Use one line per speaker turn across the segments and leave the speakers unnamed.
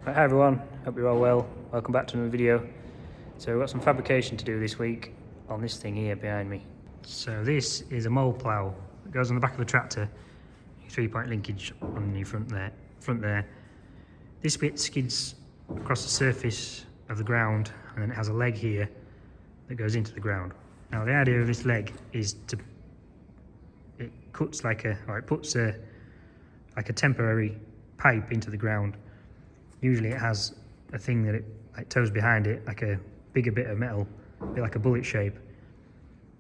Right, hi everyone, hope you're all well. Welcome back to another video. So we've got some fabrication to do this week on this thing here behind me. So this is a mole plough. It goes on the back of a tractor. 3-point linkage on the front there. This bit skids across the surface of the ground, and then it has a leg here that goes into the ground. Now the idea of this leg is it puts a temporary pipe into the ground. Usually it has a thing that it tows behind it, like a bigger bit of metal, a bit like a bullet shape,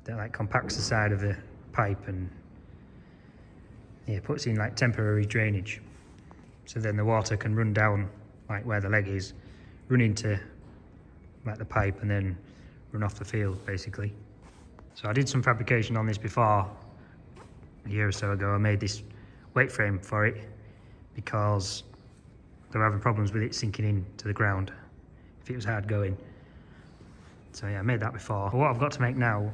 that compacts the side of the pipe and puts in temporary drainage. So then the water can run down where the leg is, run into the pipe and then run off the field basically. So I did some fabrication on this before, a year or so ago. I made this weight frame for it because they were having problems with it sinking into the ground if it was hard going. So yeah, I made that before. But what I've got to make now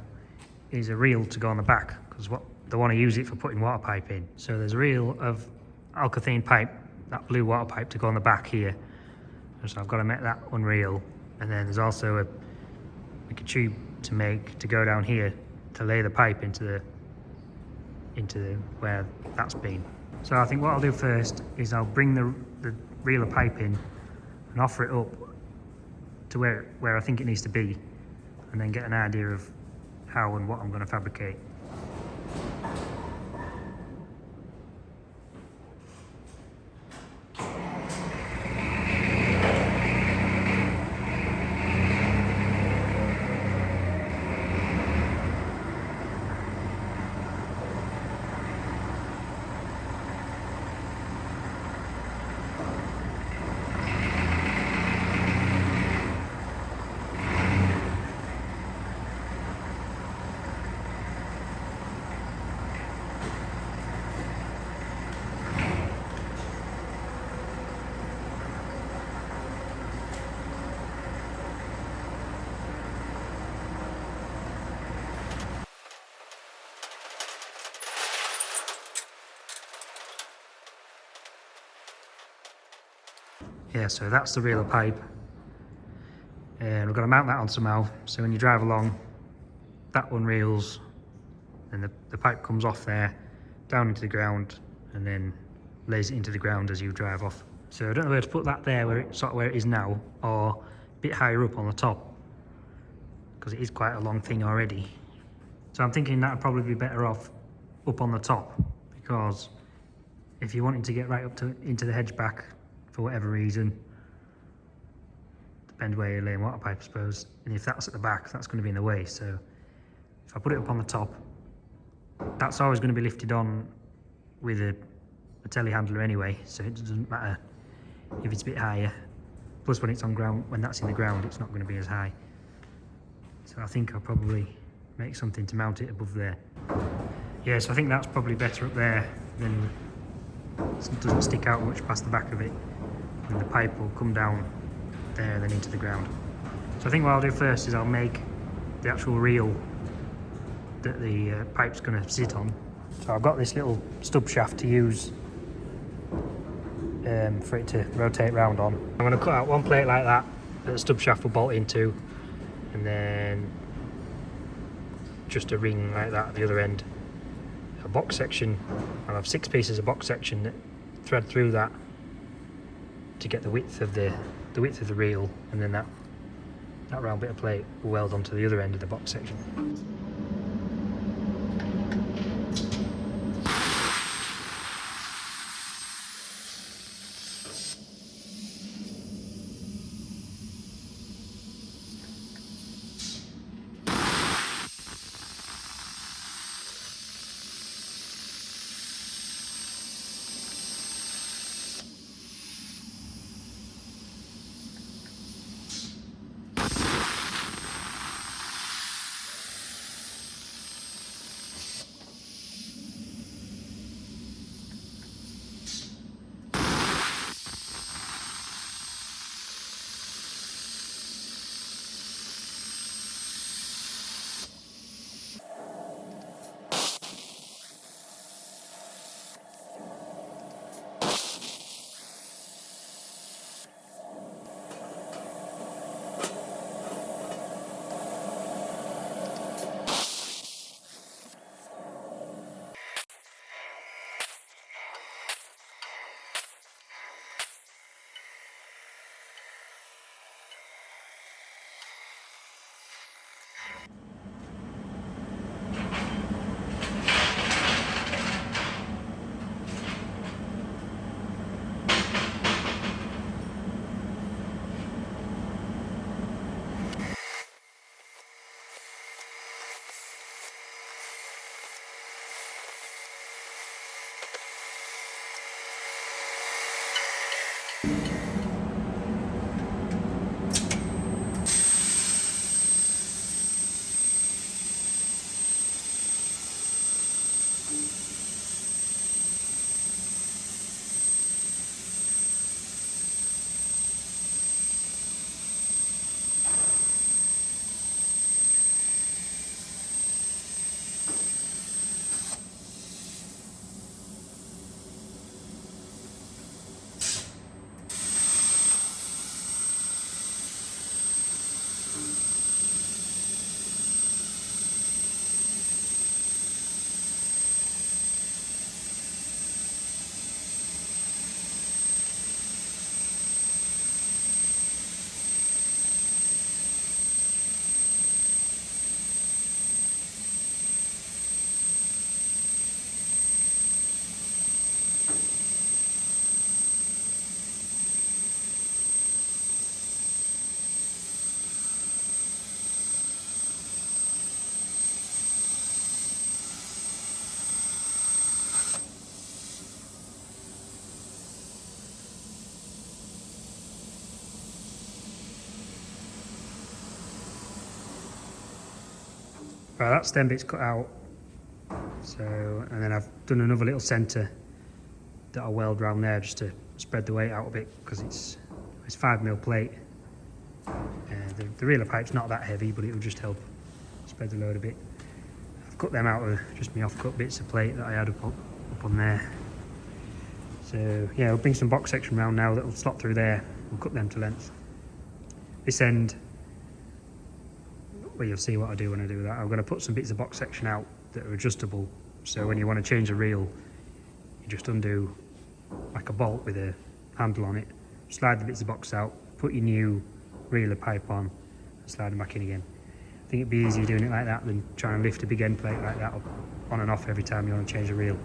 is a reel to go on the back, because they want to use it for putting water pipe in. So there's a reel of alkathene pipe, that blue water pipe, to go on the back here. And so I've got to make that unreal. And then there's also a tube to go down here to lay the pipe into where that's been. So I think what I'll do first is I'll bring the reel of pipe in and offer it up to where I think it needs to be, and then get an idea of how and what I'm going to fabricate. Yeah, so that's the reel of pipe, and we're going to mount that on somehow, so when you drive along, that one reels and the pipe comes off there, down into the ground, and then lays it into the ground as you drive off. So I don't know where to put that there, where it is now, or a bit higher up on the top, because it is quite a long thing already. So I'm thinking that would probably be better off up on the top, because if you're wanting to get right up into the hedge back, for whatever reason, depends where you're laying water pipe, I suppose, and if that's at the back, that's going to be in the way. So if I put it up on the top, that's always going to be lifted on with a telehandler anyway, so it doesn't matter if it's a bit higher. Plus when that's in the ground, it's not going to be as high. So I think I'll probably make something to mount it above there. Yeah, so I think that's probably better up there, then it doesn't stick out much past the back of it, and the pipe will come down there and then into the ground. So I think what I'll do first is I'll make the actual reel that the pipe's going to sit on. So I've got this little stub shaft to use for it to rotate round on. I'm going to cut out one plate like that the stub shaft will bolt into, and then just a ring like that at the other end. A box section, I'll have 6 pieces of box section that thread through that to get the width of the reel, and then that round bit of plate will weld onto the other end of the box section. Right, that stem bit's cut out. So, and then I've done another little centre that I'll weld around there just to spread the weight out a bit, because it's 5mm plate. The reeler pipe's not that heavy, but it'll just help spread the load a bit. I've cut them out of just my off-cut bits of plate that I had up on there. So yeah, we'll bring some box section round now that will slot through there. We'll cut them to length. This end, well, you'll see what I do when I do that. I'm going to put some bits of box section out that are adjustable, so when you want to change the reel, you just undo like a bolt with a handle on it, slide the bits of box out, put your new reeler pipe on, and slide them back in again. I think it'd be easier doing it like that than trying to lift a big end plate like that up on and off every time you want to change the reel.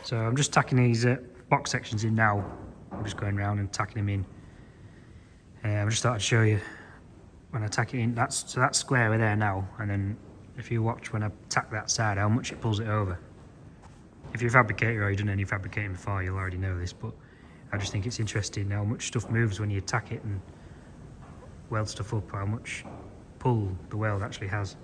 So I'm just tacking these box sections in now. I'm just going around and tacking them in. I just thought I'd show you when I tack it in. That's square over there now, and then if you watch when I tack that side, how much it pulls it over. If you're a fabricator or you've done any fabricating before, you'll already know this, but I just think it's interesting how much stuff moves when you tack it and weld stuff up, how much pull the weld actually has.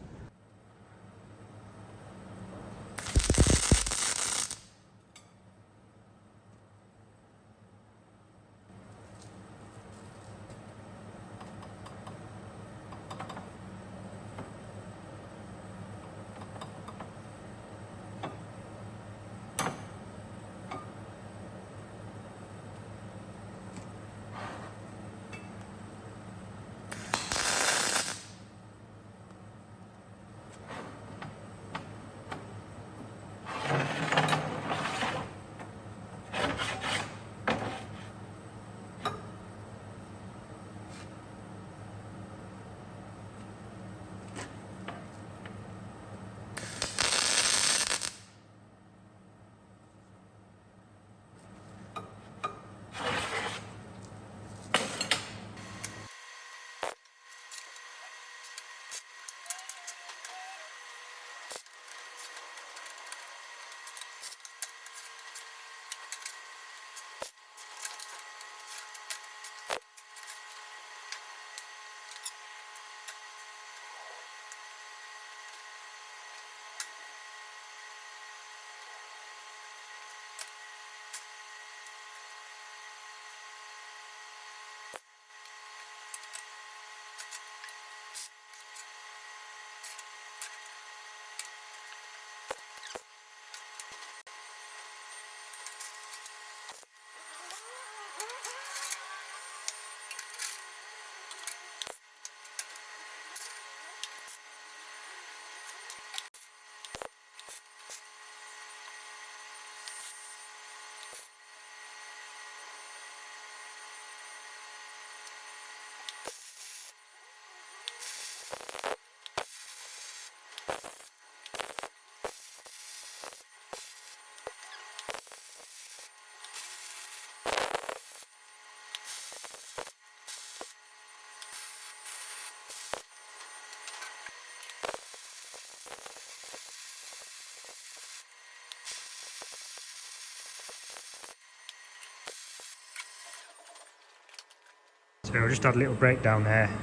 So I just had a little breakdown there.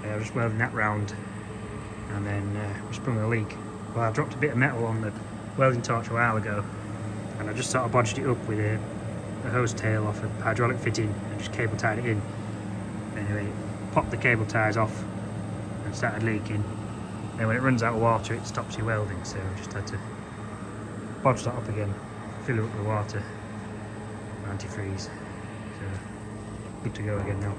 I was just welding that round, and then we sprung a leak. Well, I dropped a bit of metal on the welding torch a while ago, and I just sort of bodged it up with a hose tail off a hydraulic fitting and just cable tied it in. Anyway, popped the cable ties off and started leaking. Then when it runs out of water, it stops your welding, so I just had to bodge that up again, fill it up with water, antifreeze. So good to go again now.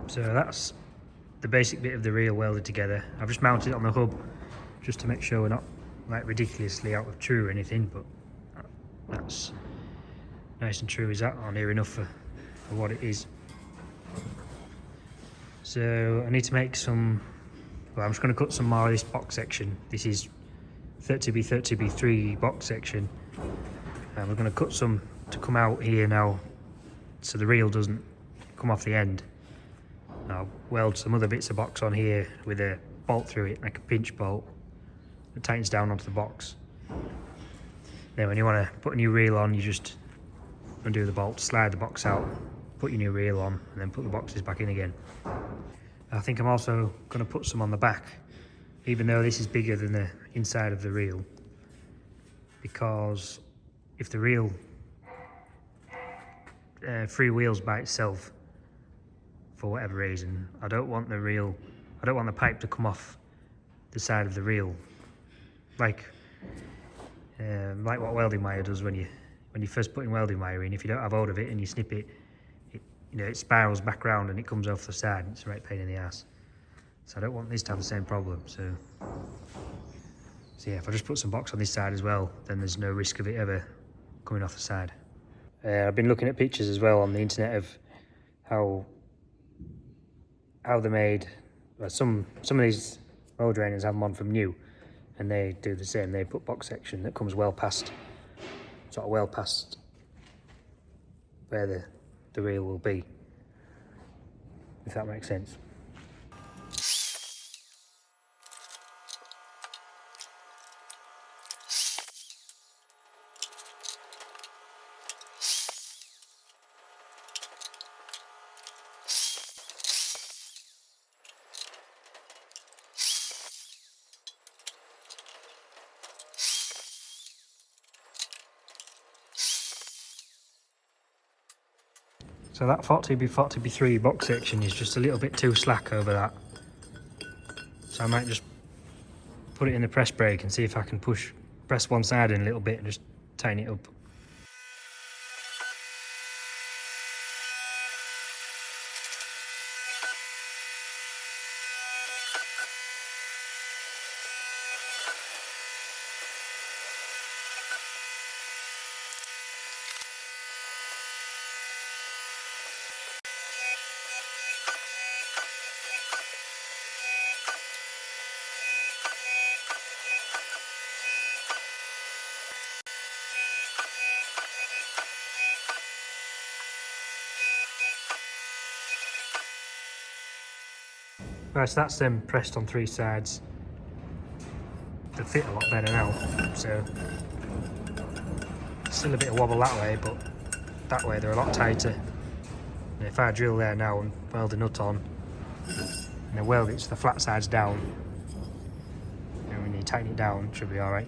So that's the basic bit of the reel welded together. I've just mounted it on the hub just to make sure we're not like ridiculously out of true or anything, but that's nice and true as that, or near enough for what it is. So I need to make some, well, I'm just going to cut some more of this box section. This is 30x30x3 box section, and we're going to cut some to come out here now so the reel doesn't come off the end. I'll weld some other bits of box on here with a bolt through it, like a pinch bolt that tightens down onto the box. Then when you want to put a new reel on, you just undo the bolt, slide the box out, put your new reel on, and then put the boxes back in again. I think I'm also going to put some on the back, even though this is bigger than the inside of the reel, because if the reel freewheels by itself for whatever reason, I don't want the pipe to come off the side of the reel, like what welding wire does when you first put in welding wire in. If you don't have hold of it and you snip it, it spirals back round and it comes off the side. It's a right pain in the ass. So I don't want this to have the same problem. So yeah, if I just put some box on this side as well, then there's no risk of it ever coming off the side. I've been looking at pictures as well on the internet of how they're made. Well, some of these road drainers have them on from new, and they do the same. They put box section that comes well past where the reel will be, if that makes sense. So that 40x40x3 box section is just a little bit too slack over that. So I might just put it in the press brake and see if I can press one side in a little bit and just tighten it up. Right, so that's them pressed on three sides. They fit a lot better now, so still a bit of wobble that way, but that way they're a lot tighter. And if I drill there now and weld a nut on, and then weld it so the flat side's down, and when you tighten it down, it should be alright.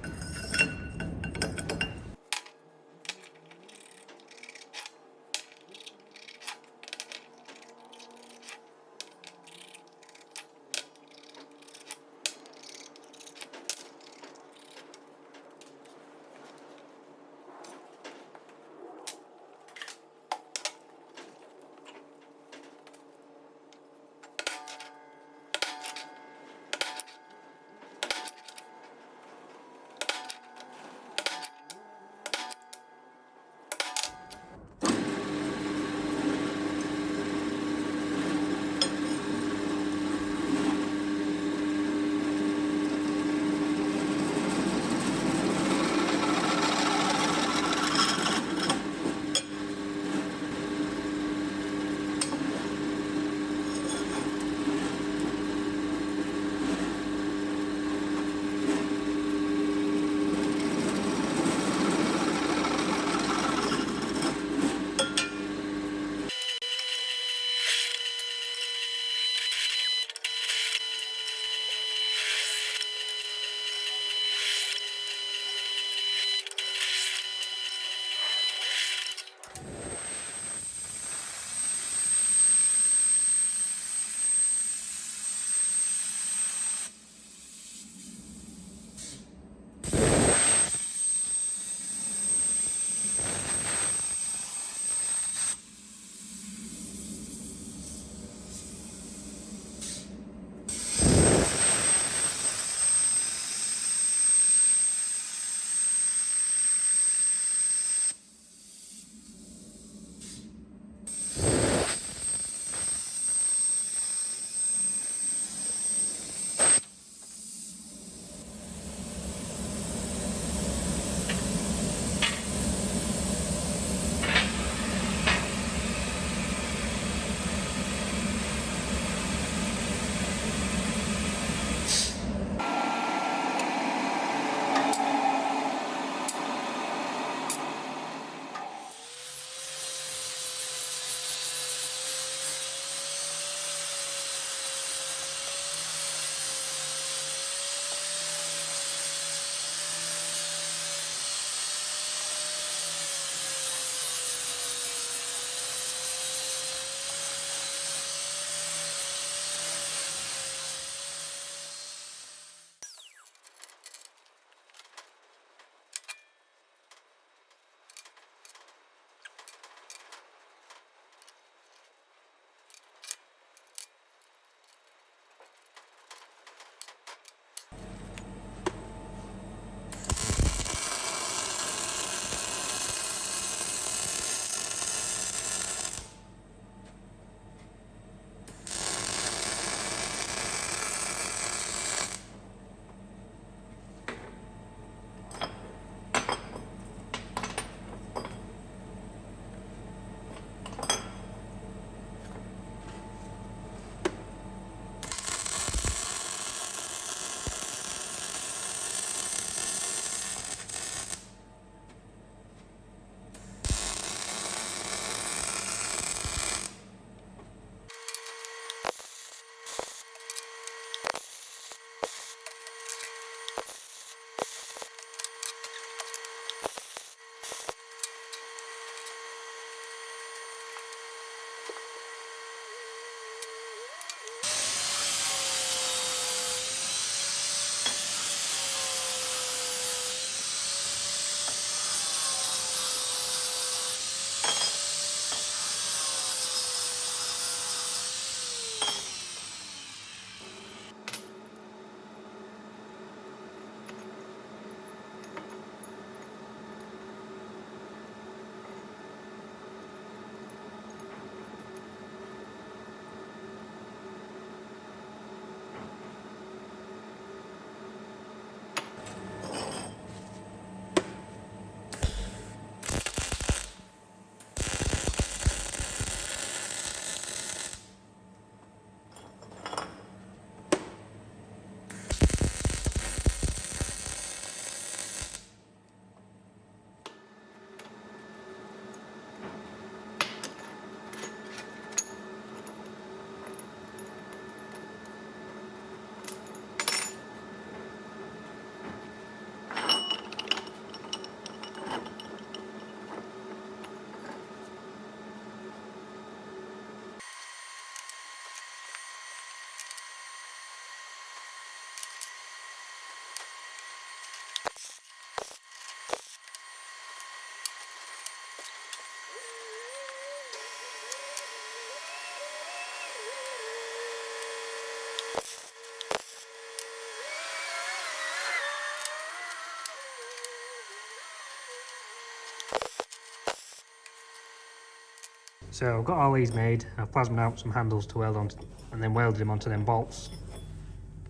So I've got all these made. I've plasmed out some handles to weld on, and then welded them onto them bolts.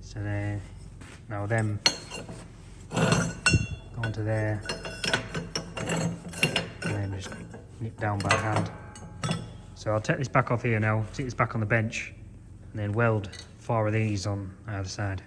So there, now them go onto there, and then just nip down by hand. So I'll take this back off here now, stick this back on the bench, and then weld 4 of these on either side.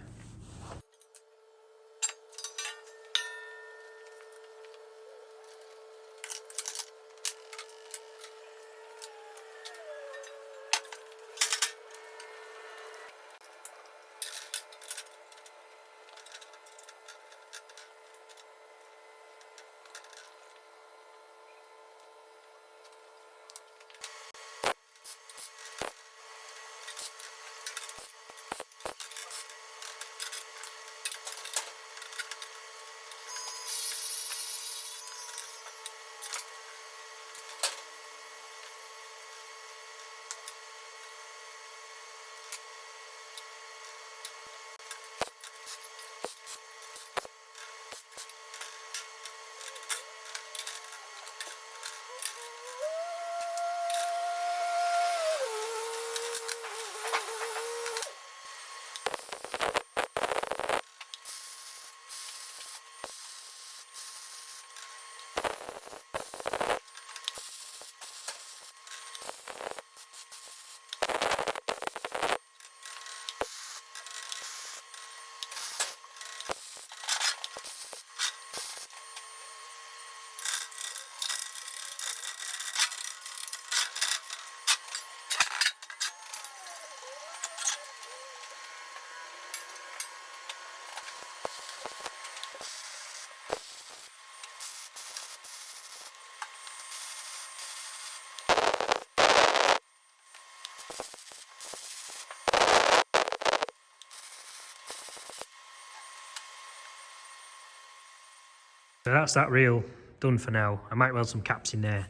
So that's that reel done for now. I might weld some caps in there,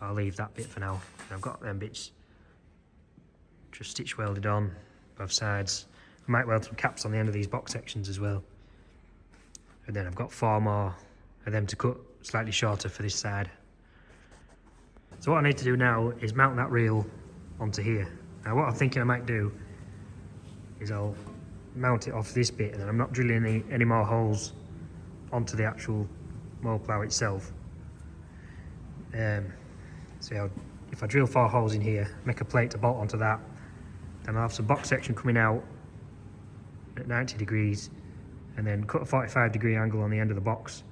but I'll leave that bit for now. I've got them bits just stitch welded on both sides. I might weld some caps on the end of these box sections as well. And then I've got 4 more of them to cut slightly shorter for this side. So what I need to do now is mount that reel onto here. Now what I'm thinking I might do is I'll mount it off this bit, and then I'm not drilling any more holes onto the actual mold plough itself. So if I drill 4 holes in here, make a plate to bolt onto that, then I'll have some box section coming out at 90 degrees, and then cut a 45-degree angle on the end of the box,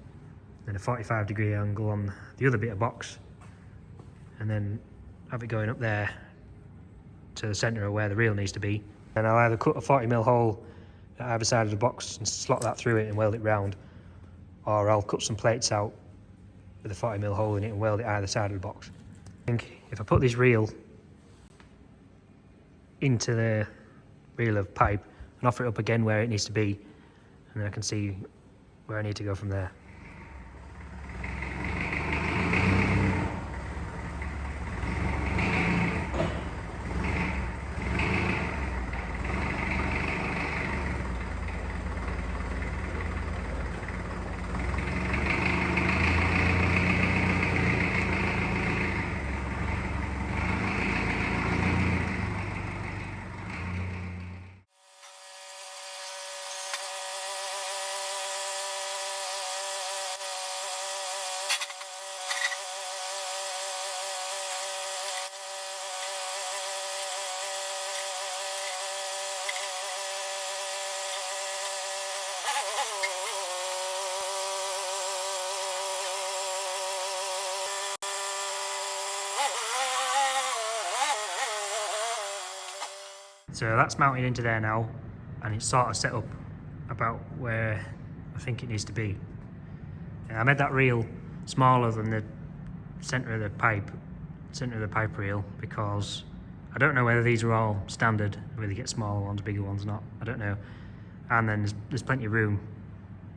then a 45-degree angle on the other bit of box, and then have it going up there to the centre of where the reel needs to be. And I'll either cut a 40mm hole at either side of the box and slot that through it and weld it round, or I'll cut some plates out with a 40mm hole in it and weld it either side of the box. I think if I put this reel into the reel of pipe and offer it up again where it needs to be, and then I can see where I need to go from there. So that's mounted into there now, and it's sort of set up about where I think it needs to be. I made that reel smaller than the centre of the pipe reel, because I don't know whether these are all standard, whether you get smaller ones, bigger ones, not, I don't know. And then there's plenty of room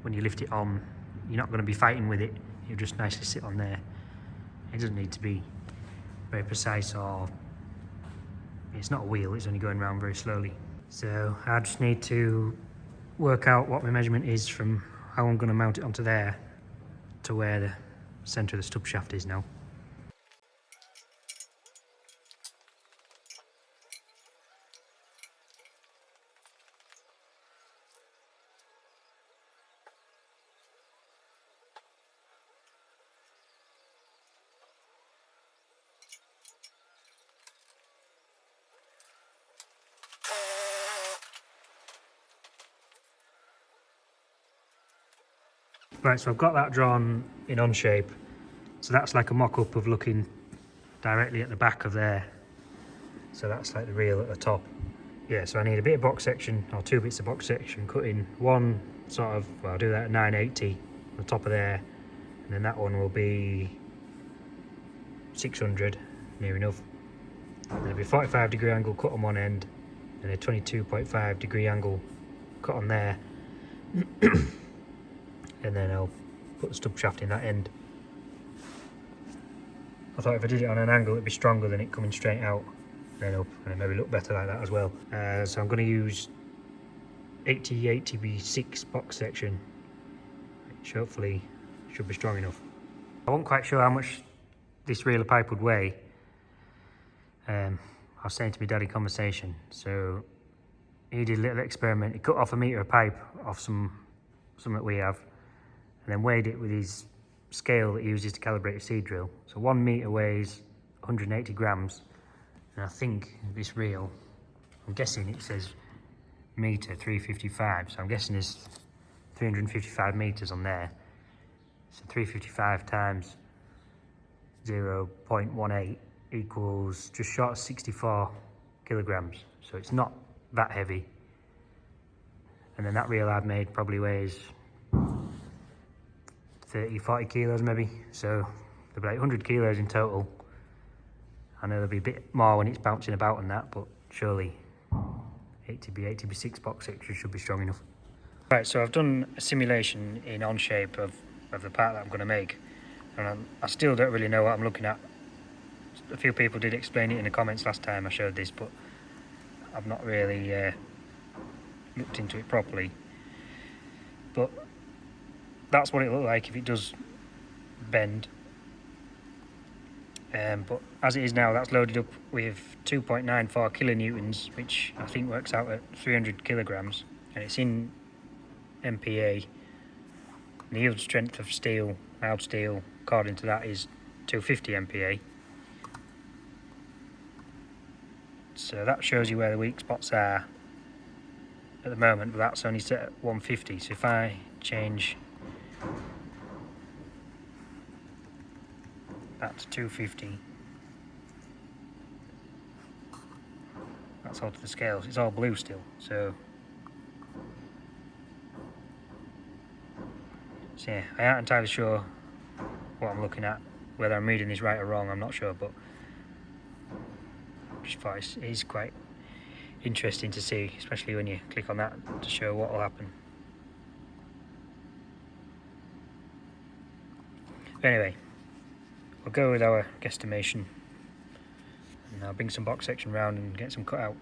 when you lift it on you're not going to be fighting with it. It'll just nicely sit on there. It doesn't need to be very precise, or it's not a wheel, it's only going around very slowly. So I just need to work out what my measurement is from how I'm going to mount it onto there to where the centre of the stub shaft is now. Right, so I've got that drawn in on shape. So that's like a mock-up of looking directly at the back of there. So that's like the reel at the top. Yeah, so I need a bit of box section, or 2 bits of box section, cut in one sort of, well, I'll do that at 980 on the top of there. And then that one will be 600, near enough. And there'll be 45-degree angle cut on one end, and a 22.5-degree angle cut on there. And then I'll put the stub shaft in that end. I thought if I did it on an angle it'd be stronger than it coming straight out, then up, and it maybe look better like that as well. So I'm going to use 80-80B6 box section, which hopefully should be strong enough. I wasn't quite sure how much this reel of pipe would weigh. I was saying to my dad in conversation, so he did a little experiment. He cut off a metre of pipe off some that we have, and then weighed it with his scale that he uses to calibrate a seed drill. So 1 metre weighs 180 grams, and I think this reel, I'm guessing it says metre 355, so I'm guessing there's 355 metres on there. So 355 times 0.18 equals just short of 64 kilograms, so it's not that heavy. And then that reel I've made probably weighs 30-40 kilos maybe, so there'll be like 100 kilos in total. I know there'll be a bit more when it's bouncing about and that, but surely 80B6 box section should be strong enough. Right, so I've done a simulation in on shape of the part that I'm going to make, and I still don't really know what I'm looking at. A few people did explain it in the comments last time I showed this, but I've not really looked into it properly. But that's what it looked like if it does bend. But as it is now, that's loaded up with 2.94 kilonewtons, which I think works out at 300 kilograms, and it's in MPa. And the yield strength of steel, mild steel, according to that, is 250 MPa. So that shows you where the weak spots are at the moment, but that's only set at 150. So if I change that to 250, that's all to the scales. It's all blue still, so yeah, I aren't entirely sure what I'm looking at, whether I'm reading this right or wrong, I'm not sure, but just thought it is quite interesting to see, especially when you click on that to show what will happen. But anyway, we'll go with our guesstimation, and I'll bring some box section round and get some cut out.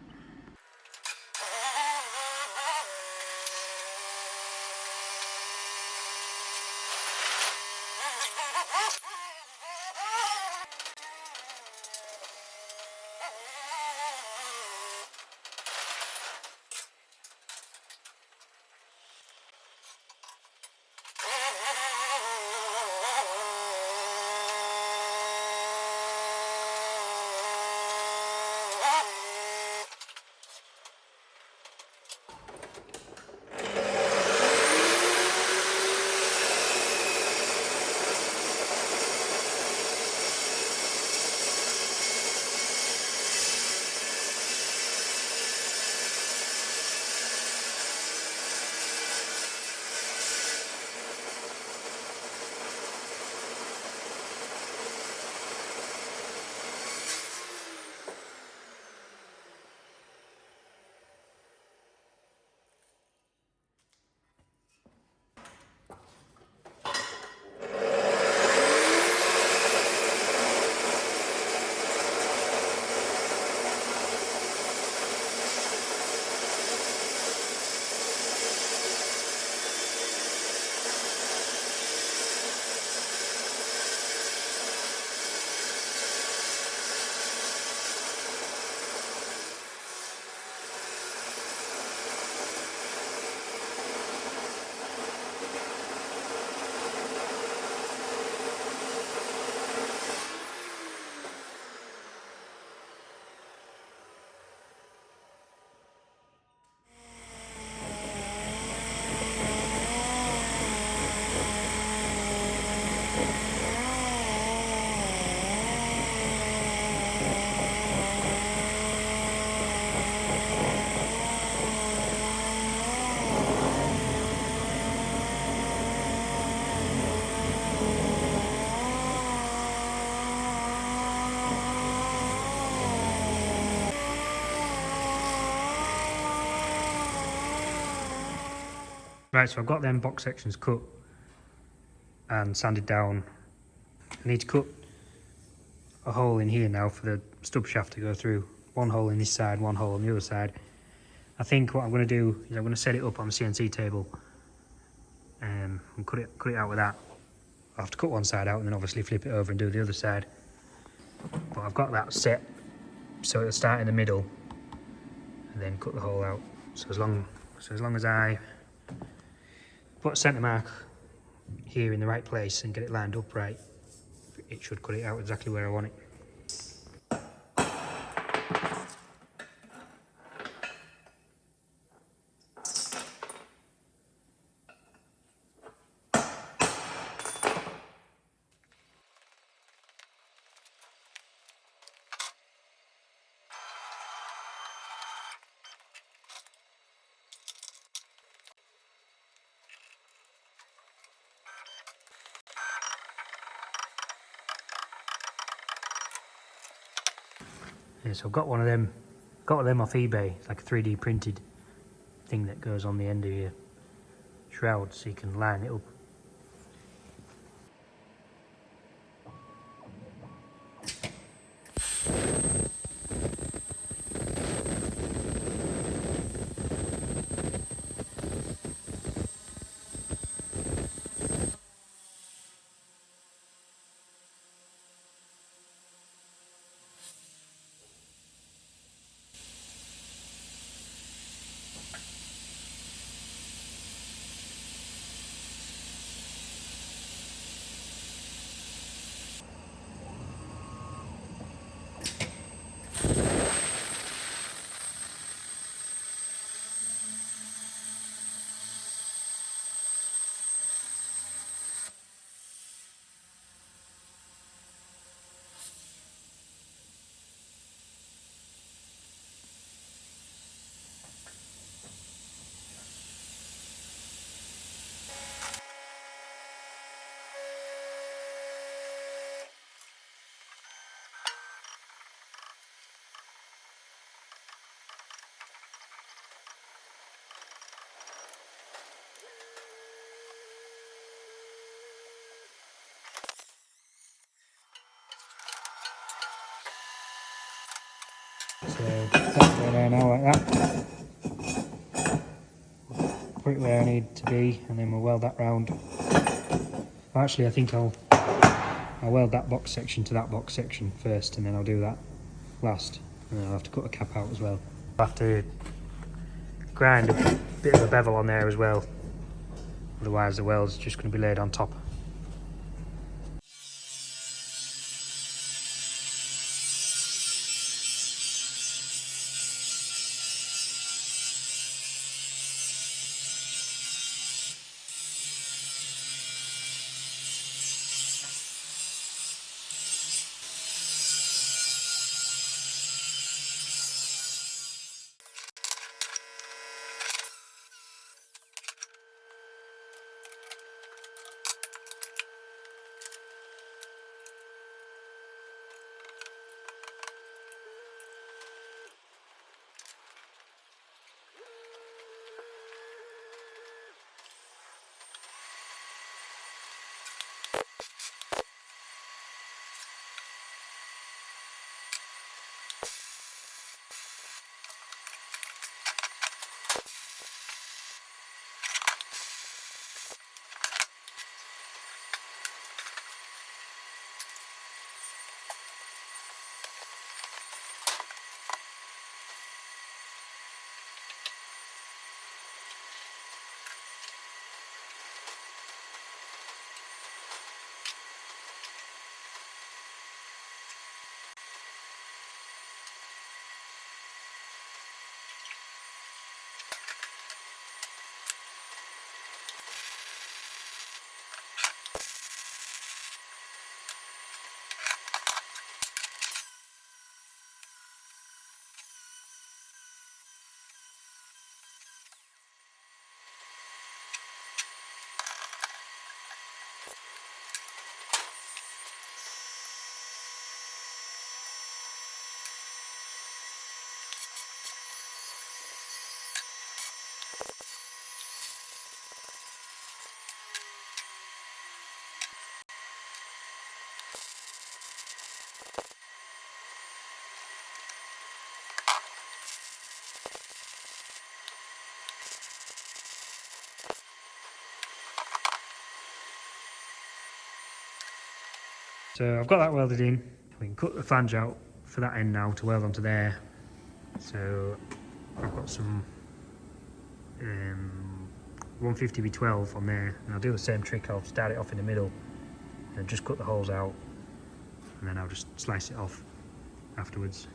Right, so I've got them box sections cut and sanded down. I need to cut a hole in here now for the stub shaft to go through. One hole in this side, one hole on the other side. I think what I'm going to do is I'm going to set it up on the CNC table and cut it out with that. I'll have to cut one side out and then obviously flip it over and do the other side. But I've got that set so it'll start in the middle and then cut the hole out. So as long as I put a centre mark here in the right place and get it lined up right, it should cut it out exactly where I want it. Yeah, so I've got one of them off eBay. It's like a 3D printed thing that goes on the end of your shroud so you can line it up. So that's there now like that. Put it where I need it to be and then we'll weld that round. Actually, I think I'll weld that box section to that box section first and then I'll do that last. And then I'll have to cut a cap out as well. I'll have to grind a bit of a bevel on there as well. Otherwise the weld's just going to be laid on top. So I've got that welded in. We can cut the flange out for that end now to weld onto there. So I've got some 150×12 on there, and I'll do the same trick. I'll start it off in the middle and just cut the holes out, and then I'll just slice it off afterwards.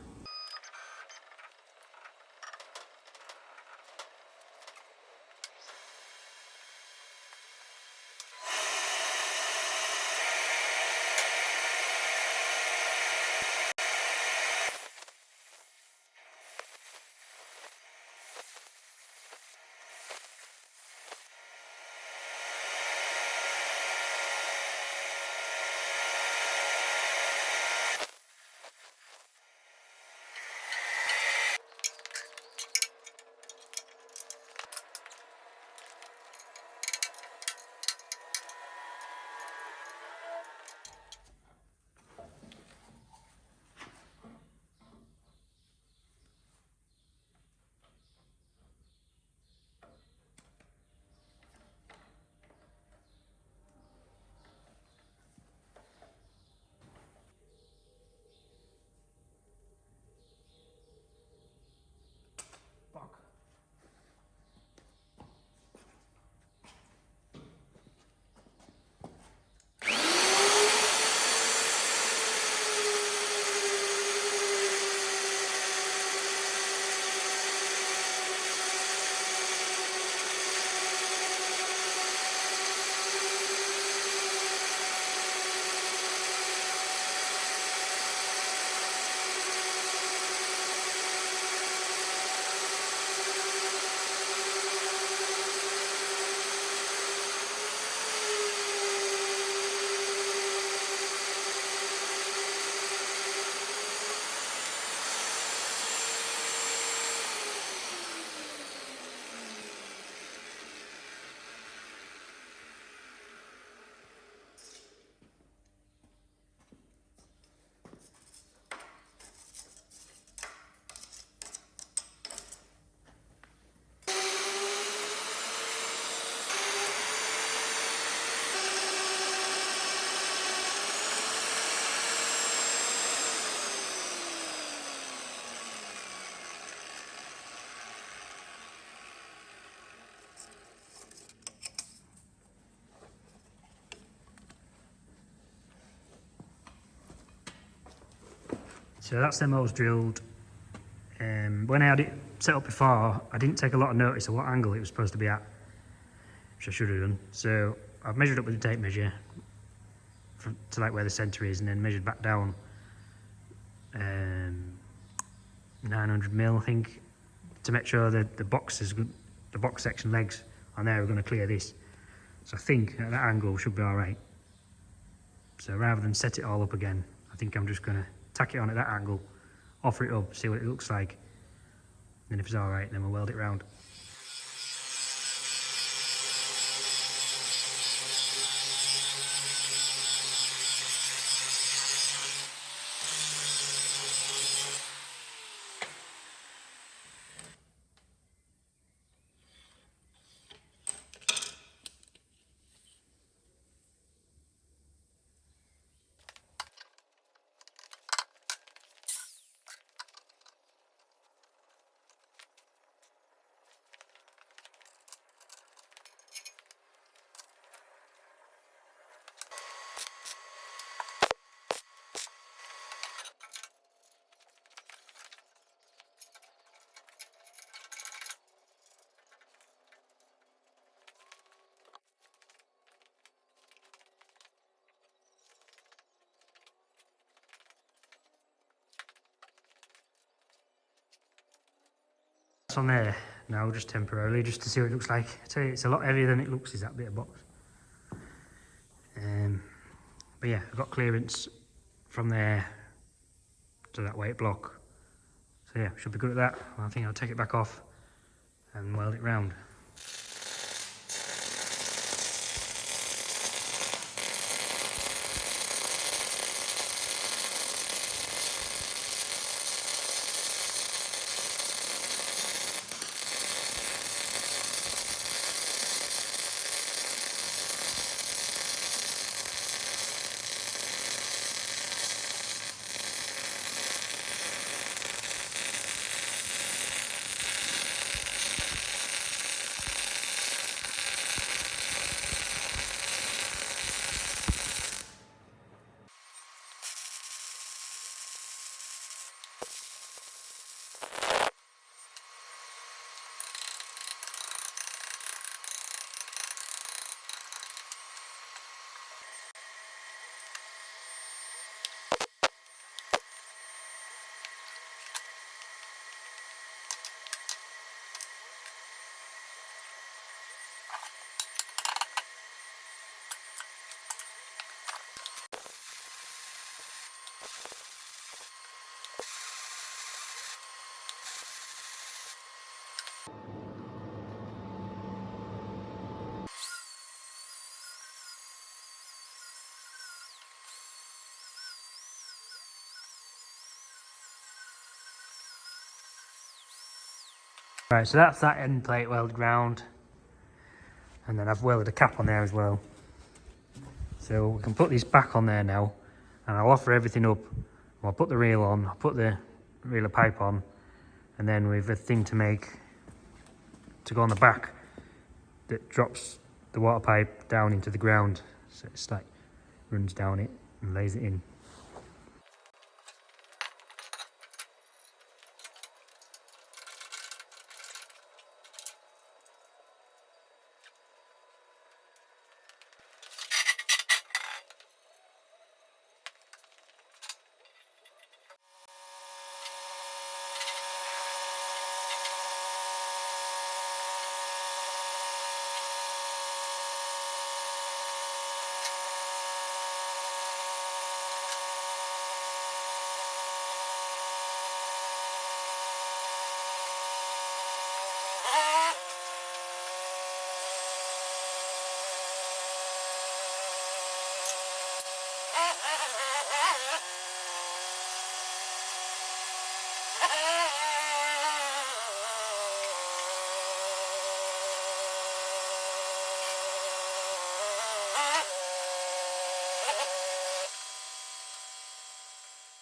So that's them holes drilled. When I had it set up before, I didn't take a lot of notice of what angle it was supposed to be at, which I should have done. So I've measured up with the tape measure to like where the centre is, and then measured back down 900mm, I think, to make sure that the box section legs on there are going to clear this. So I think at that angle should be all right. So rather than set it all up again, I think I'm just going to tack it on at that angle, offer it up, see what it looks like, and if it's all right, then we'll weld it round. On there now, just temporarily, just to see what it looks like. I tell you, it's a lot heavier than it looks, is that bit of box. But yeah, I've got clearance from there to that weight block. So yeah, should be good at that. I think I'll take it back off and weld it round. Right, so that's that end plate welded round, and then I've welded a cap on there as well. So we can put this back on there now, and I'll offer everything up. I'll put the reel on, I'll put the reeler pipe on, and then we've a thing to make to go on the back that drops the water pipe down into the ground. So it's like runs down it and lays it in.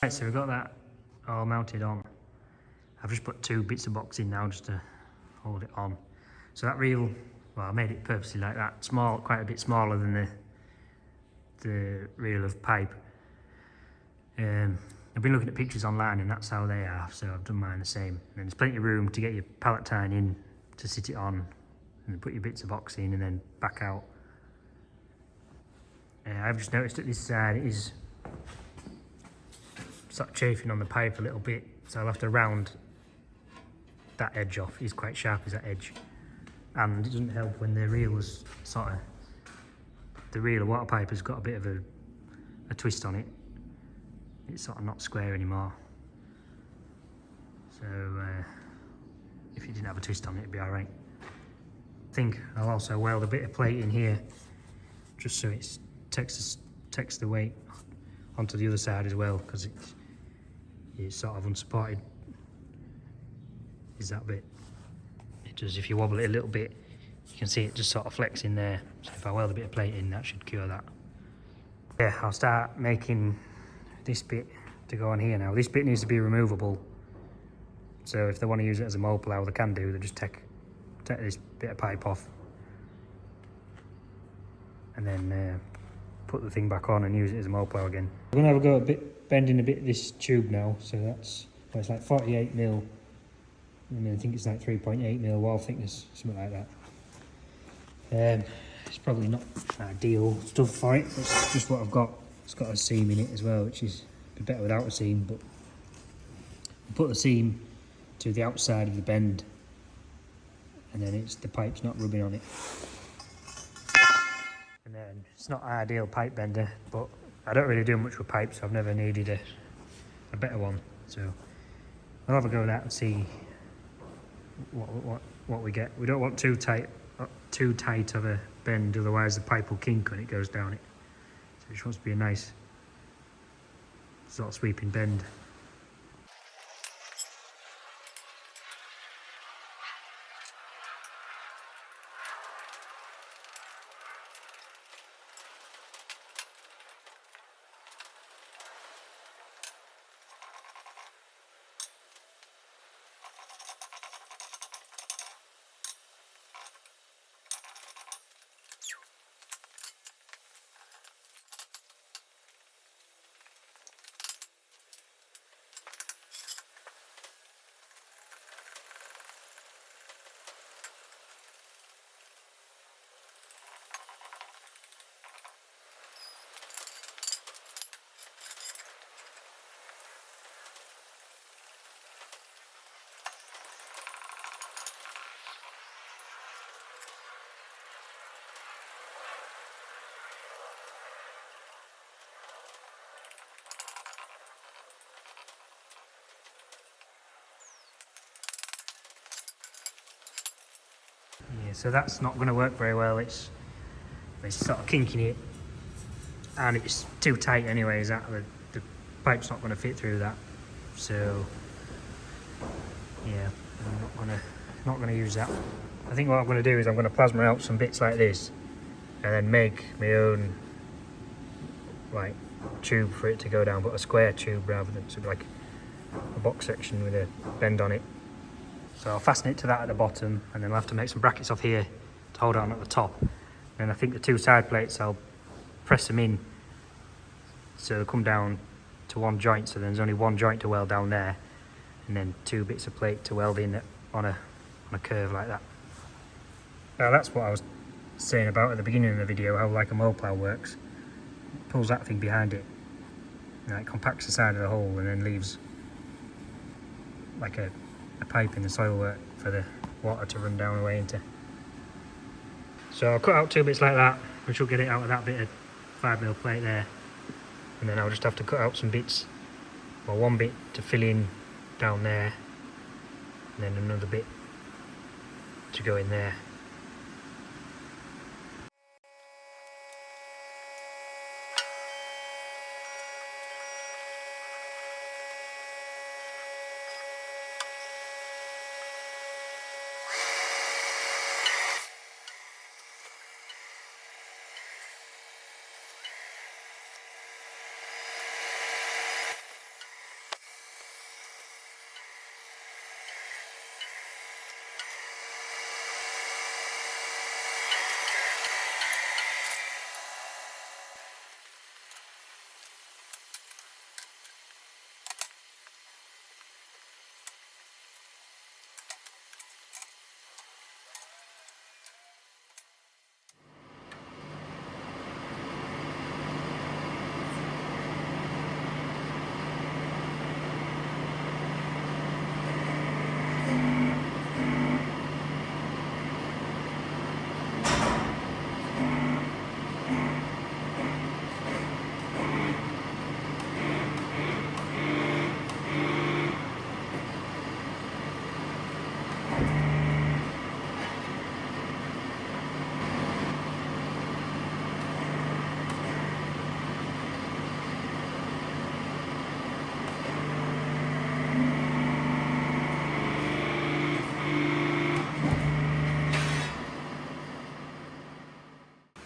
Right, so we've got that all mounted on. I've just put 2 bits of box in now just to hold it on. So that reel, well, I made it purposely like that, small, quite a bit smaller than the reel of pipe. I've been looking at pictures online and that's how they are, so I've done mine the same. And then there's plenty of room to get your pallet tying in to sit it on, and then put your bits of box in and then back out. I've just noticed that this side is sort of chafing on the pipe a little bit, so I'll have to round that edge off. It's quite sharp as that edge, and it doesn't help when the reel was sort of, the reel of water pipe has got a bit of a twist on it. It's sort of not square anymore, so if you didn't have a twist on it, it'd be alright. I think I'll also weld a bit of plate in here just so it takes the weight onto the other side as well, because it's sort of unsupported, is that bit. It does, if you wobble it a little bit, you can see it just sort of flex in there. So if I weld a bit of plate in, that should cure that. Yeah, I'll start making this bit to go on here now. This bit needs to be removable, so if they want to use it as a mold plough, they can do. They just take this bit of pipe off and then put the thing back on and use it as a mold plough again. I'm gonna have a go at bending a bit of this tube now. So that's, well, it's like 48mm, and I think it's like 3.8mm wall thickness, something like that. It's probably not ideal stuff for it, it's just what I've got. It's got a seam in it as well, which is a bit better without a seam, but I'll put the seam to the outside of the bend, and then the pipe's not rubbing on it. And then it's not an ideal pipe bender, but I don't really do much with pipes, so I've never needed a better one. So I'll have a go at that and see what we get. We don't want too tight of a bend, otherwise the pipe will kink when it goes down it. So it just wants to be a nice sort of sweeping bend. Yeah, so that's not going to work very well. It's sort of kinking it, and it's too tight anyway. Is that the pipe's not going to fit through that? So yeah, I'm not going to not going to use that. I think what I'm going to do is I'm going to plasma out some bits like this and then make my own like tube for it to go down, but a square tube rather than sort of like a box section with a bend on it. So I'll fasten it to that at the bottom, and then I'll have to make some brackets off here to hold on at the top. And I think the two side plates, I'll press them in so they'll come down to one joint, so there's only one joint to weld down there, and then two bits of plate to weld in on a curve like that. Now that's what I was saying about at the beginning of the video, how like a mold plough works. It pulls that thing behind it, and it compacts the side of the hole and then leaves like a pipe in the soil work for the water to run down away into. So I'll cut out two bits like that, which will get it out of that bit of 5mm plate there, and then I'll just have to cut out some bits, or one bit to fill in down there, and then another bit to go in there.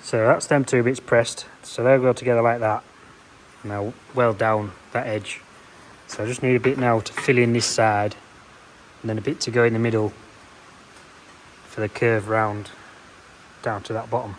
So that's them two bits pressed, so they'll go together like that, and I'll weld down that edge. So I just need a bit now to fill in this side, and then a bit to go in the middle for the curve round down to that bottom.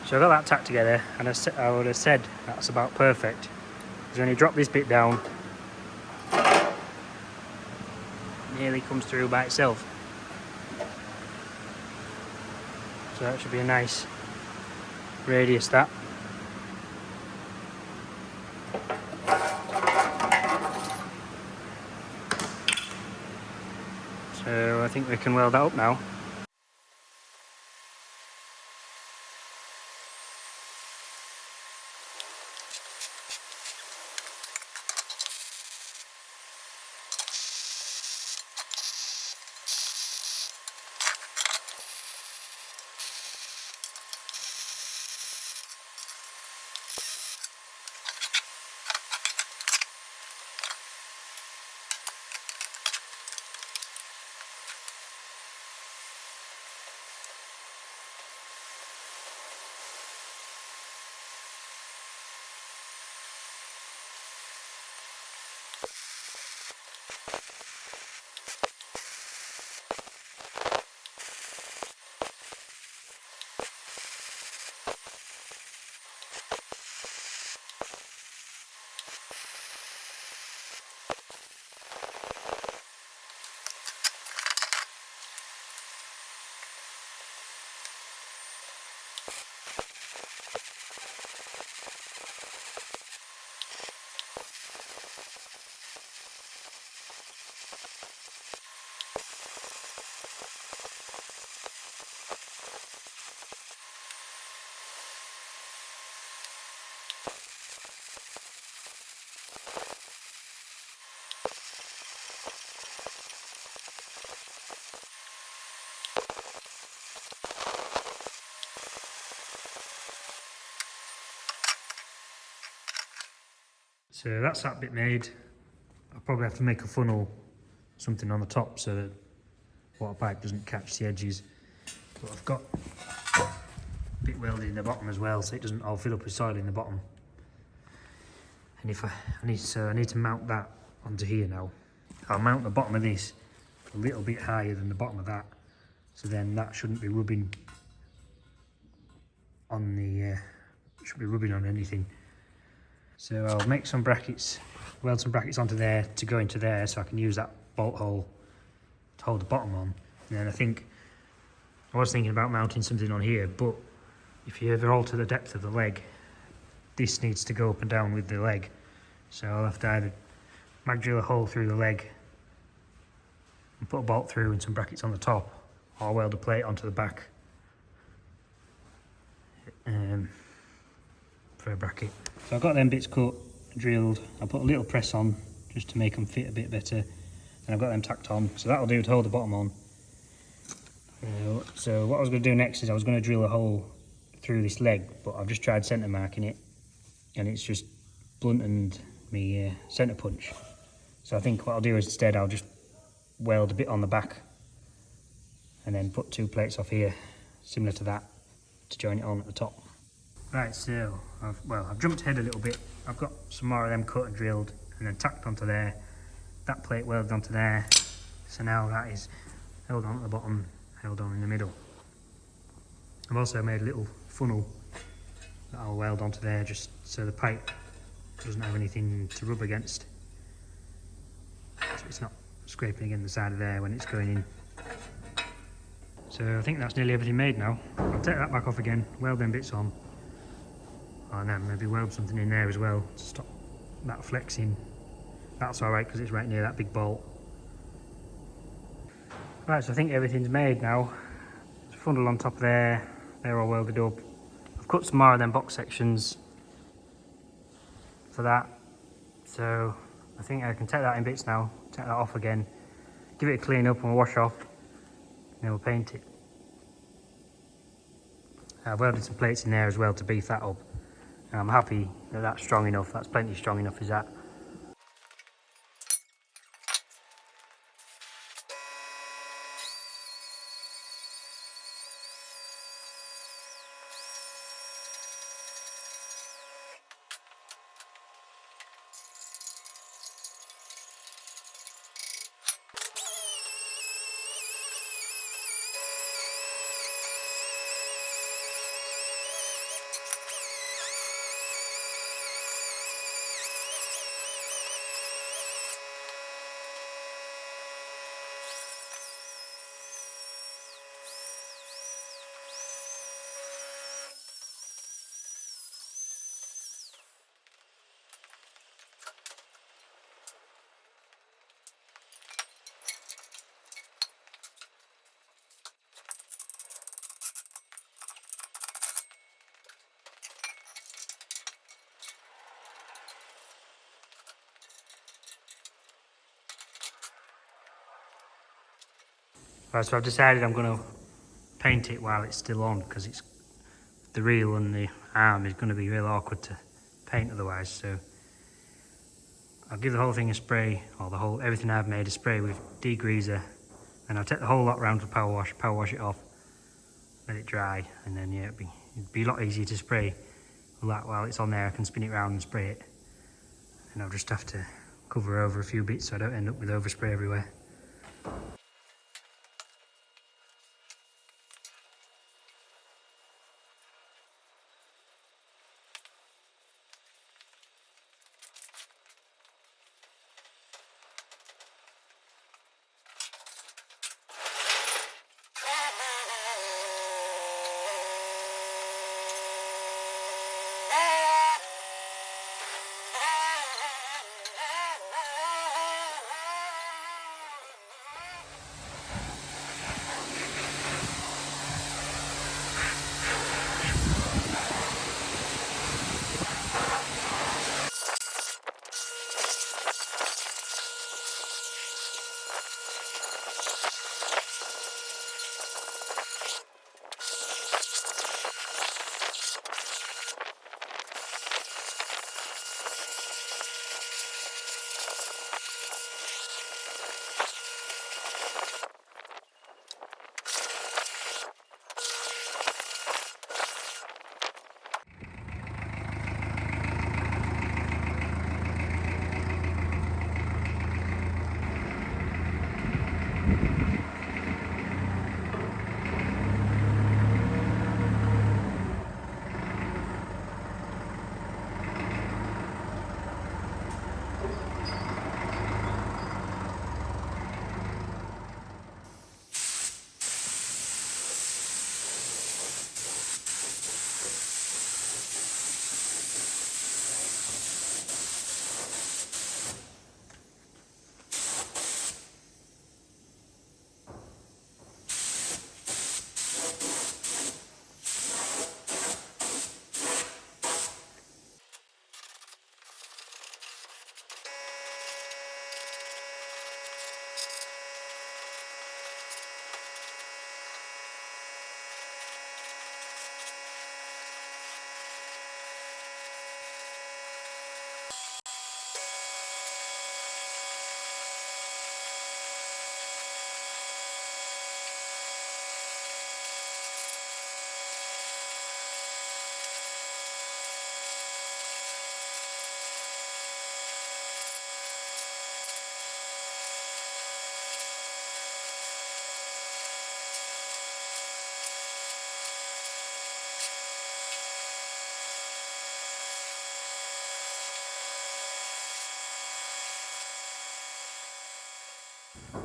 So I got that tacked together, and I would have said that's about perfect. Because when you drop this bit down, it nearly comes through by itself. So that should be a nice radius, that. think we can weld that up now. So that's that bit made. I'll probably have to make a funnel, something on the top so that water pipe doesn't catch the edges. But I've got a bit welded in the bottom as well, so it doesn't all fill up with soil in the bottom. And if I need to mount that onto here now. I'll mount the bottom of this a little bit higher than the bottom of that, so then that shouldn't be rubbing on anything. So I'll make some brackets, weld some brackets onto there to go into there, so I can use that bolt hole to hold the bottom on. And then I was thinking about mounting something on here, but if you ever alter the depth of the leg, this needs to go up and down with the leg. So I'll have to either mag drill a hole through the leg and put a bolt through and some brackets on the top, or weld a plate onto the back for a bracket. So I've got them bits cut, drilled. I'll put a little press on just to make them fit a bit better, and I've got them tacked on, so that'll do to hold the bottom on. So what I was going to do next is I was going to drill a hole through this leg, but I've just tried centre marking it and it's just blunted me centre punch. So I think what I'll do is instead I'll just weld a bit on the back and then put 2 plates off here similar to that to join it on at the top. Right, so I've jumped ahead a little bit. I've got some more of them cut and drilled and then tacked onto there, that plate welded onto there, so now that is held on at the bottom, held on in the middle. I've also made a little funnel that I'll weld onto there just so the pipe doesn't have anything to rub against, so it's not scraping against the side of there when it's going in. So I think that's nearly everything made now. I'll take that back off again, weld them bits on, and then maybe weld something in there as well to stop that flexing. That's alright because it's right near that big bolt. Right, so I think everything's made now. There's a funnel on top there, they're all welded up. I've cut some more of them box sections for that, so I think I can take that in bits now, take that off again, give it a clean up and wash off, and then we'll paint it. I've welded some plates in there as well to beef that up, and I'm happy that that's strong enough, that's plenty strong enough as that. Right, so I've decided I'm going to paint it while it's still on, because it's the reel and the arm is going to be real awkward to paint otherwise. So I'll give the whole thing a spray, or everything I've made a spray with degreaser, and I'll take the whole lot round to power wash it off, let it dry, and then yeah, it'd be a lot easier to spray that while it's on there. I can spin it around and spray it, and I'll just have to cover over a few bits so I don't end up with overspray everywhere.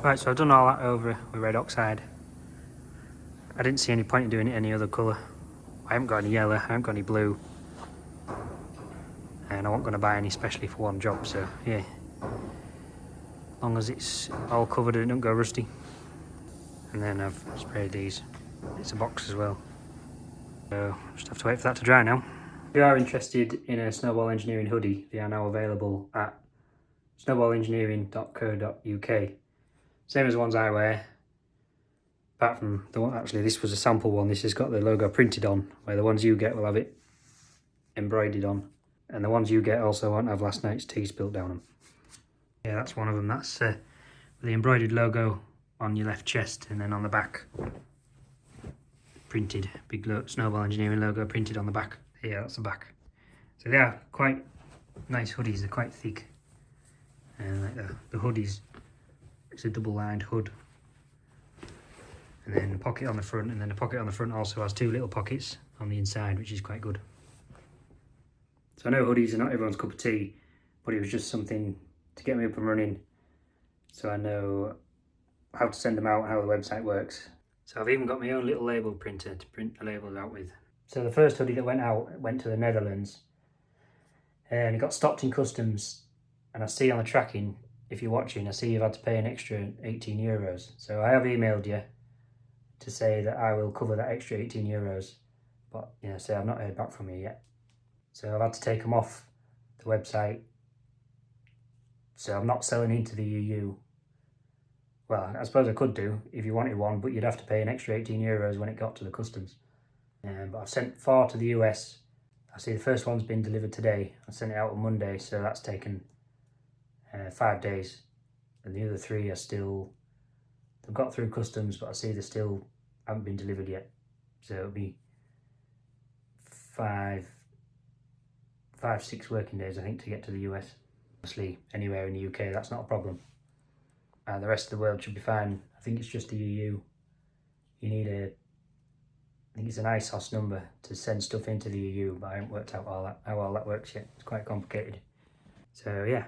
Right, so I've done all that over with red oxide. I didn't see any point in doing it any other colour. I haven't got any yellow, I haven't got any blue, and I wasn't going to buy any specially for one job, so yeah. As long as it's all covered and it don't go rusty. And then I've sprayed these. It's a box as well. So just have to wait for that to dry now. If you are interested in a Snowball Engineering hoodie, they are now available at snowballengineering.co.uk. Same as the ones I wear, apart from the one, actually this was a sample one, this has got the logo printed on, where the ones you get will have it embroidered on, and the ones you get also won't have last night's tea spilt down them. Yeah, that's one of them, that's the embroidered logo on your left chest, and then on the back, printed, big Snowball Engineering logo printed on the back. Yeah, that's the back. So they are quite nice hoodies, they're quite thick, and like the hoodies, it's a double-lined hood, and then a pocket on the front, and then the pocket on the front also has two little pockets on the inside, which is quite good. So I know hoodies are not everyone's cup of tea, but it was just something to get me up and running, so I know how to send them out and how the website works. So I've even got my own little label printer to print the labels out with. So the first hoodie that went out went to the Netherlands, and it got stopped in customs, and I see on the tracking, if you're watching, I see you've had to pay an extra 18 euros. So I have emailed you to say that I will cover that extra 18 euros, but say I've not heard back from you yet. So I've had to take them off the website. So I'm not selling into the EU. Well, I suppose I could do if you wanted one, but you'd have to pay an extra €18 when it got to the customs. But I've sent 4 to the US. I see the first one's been delivered today. I sent it out on Monday, so that's taken 5 days. And the other 3 are still, they've got through customs, but I see they still haven't been delivered yet. So it'll be 6 working days, I think, to get to the US. Obviously, anywhere in the UK, that's not a problem. The rest of the world should be fine. I think it's just the EU. You need I think it's an ISOS number to send stuff into the EU, but I haven't worked out how all that works yet. It's quite complicated. So yeah,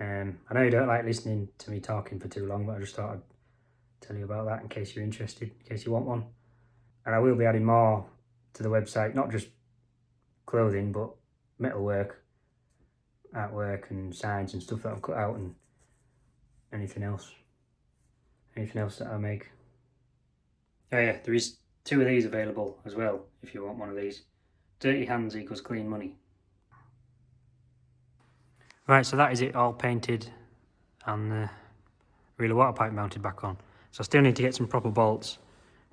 I know you don't like listening to me talking for too long, but I just thought I'd tell you about that in case you're interested, in case you want one. And I will be adding more to the website, not just clothing, but metalwork, artwork and signs and stuff that I've cut out, and anything else that I make. Oh yeah, there is 2 of these available as well if you want one of these. Dirty hands equals clean money. Right, so that is it all painted and the reel of water pipe mounted back on. So I still need to get some proper bolts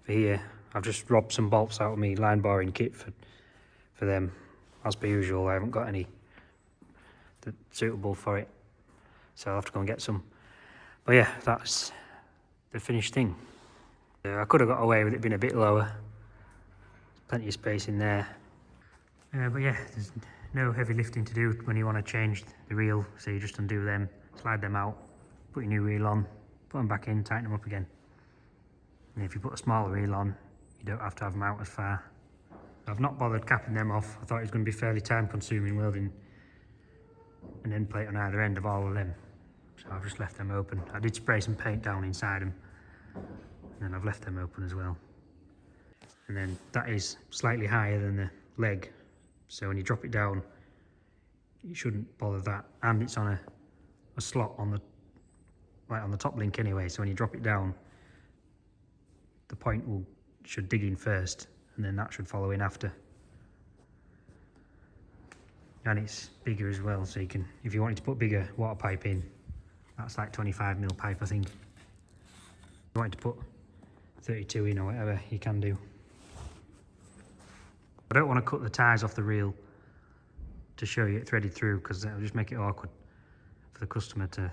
for here. I've just robbed some bolts out of my line boring kit for them. As per usual, I haven't got any suitable for it, so I'll have to go and get some. But yeah, that's the finished thing. I could have got away with it being a bit lower. Plenty of space in there. But yeah, there's no heavy lifting to do when you want to change the reel. So you just undo them, slide them out, put your new reel on, put them back in, tighten them up again. And if you put a smaller reel on, you don't have to have them out as far. I've not bothered capping them off. I thought it was going to be fairly time consuming welding an end plate on either end of all of them. So I've just left them open. I did spray some paint down inside them, and then I've left them open as well. And then that is slightly higher than the leg, so when you drop it down, you shouldn't bother that. And it's on a slot on the top link anyway, so when you drop it down, the point should dig in first, and then that should follow in after. And it's bigger as well, so you can, if you wanted to put bigger water pipe in, that's like 25mm pipe, I think. If you wanted to put 32 in or whatever, you can do. I don't want to cut the ties off the reel to show you it threaded through, because it'll just make it awkward for the customer to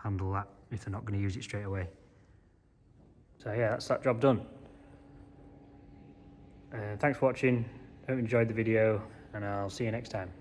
handle that if they're not going to use it straight away. So yeah, that's that job done. Thanks for watching. Hope you enjoyed the video, and I'll see you next time.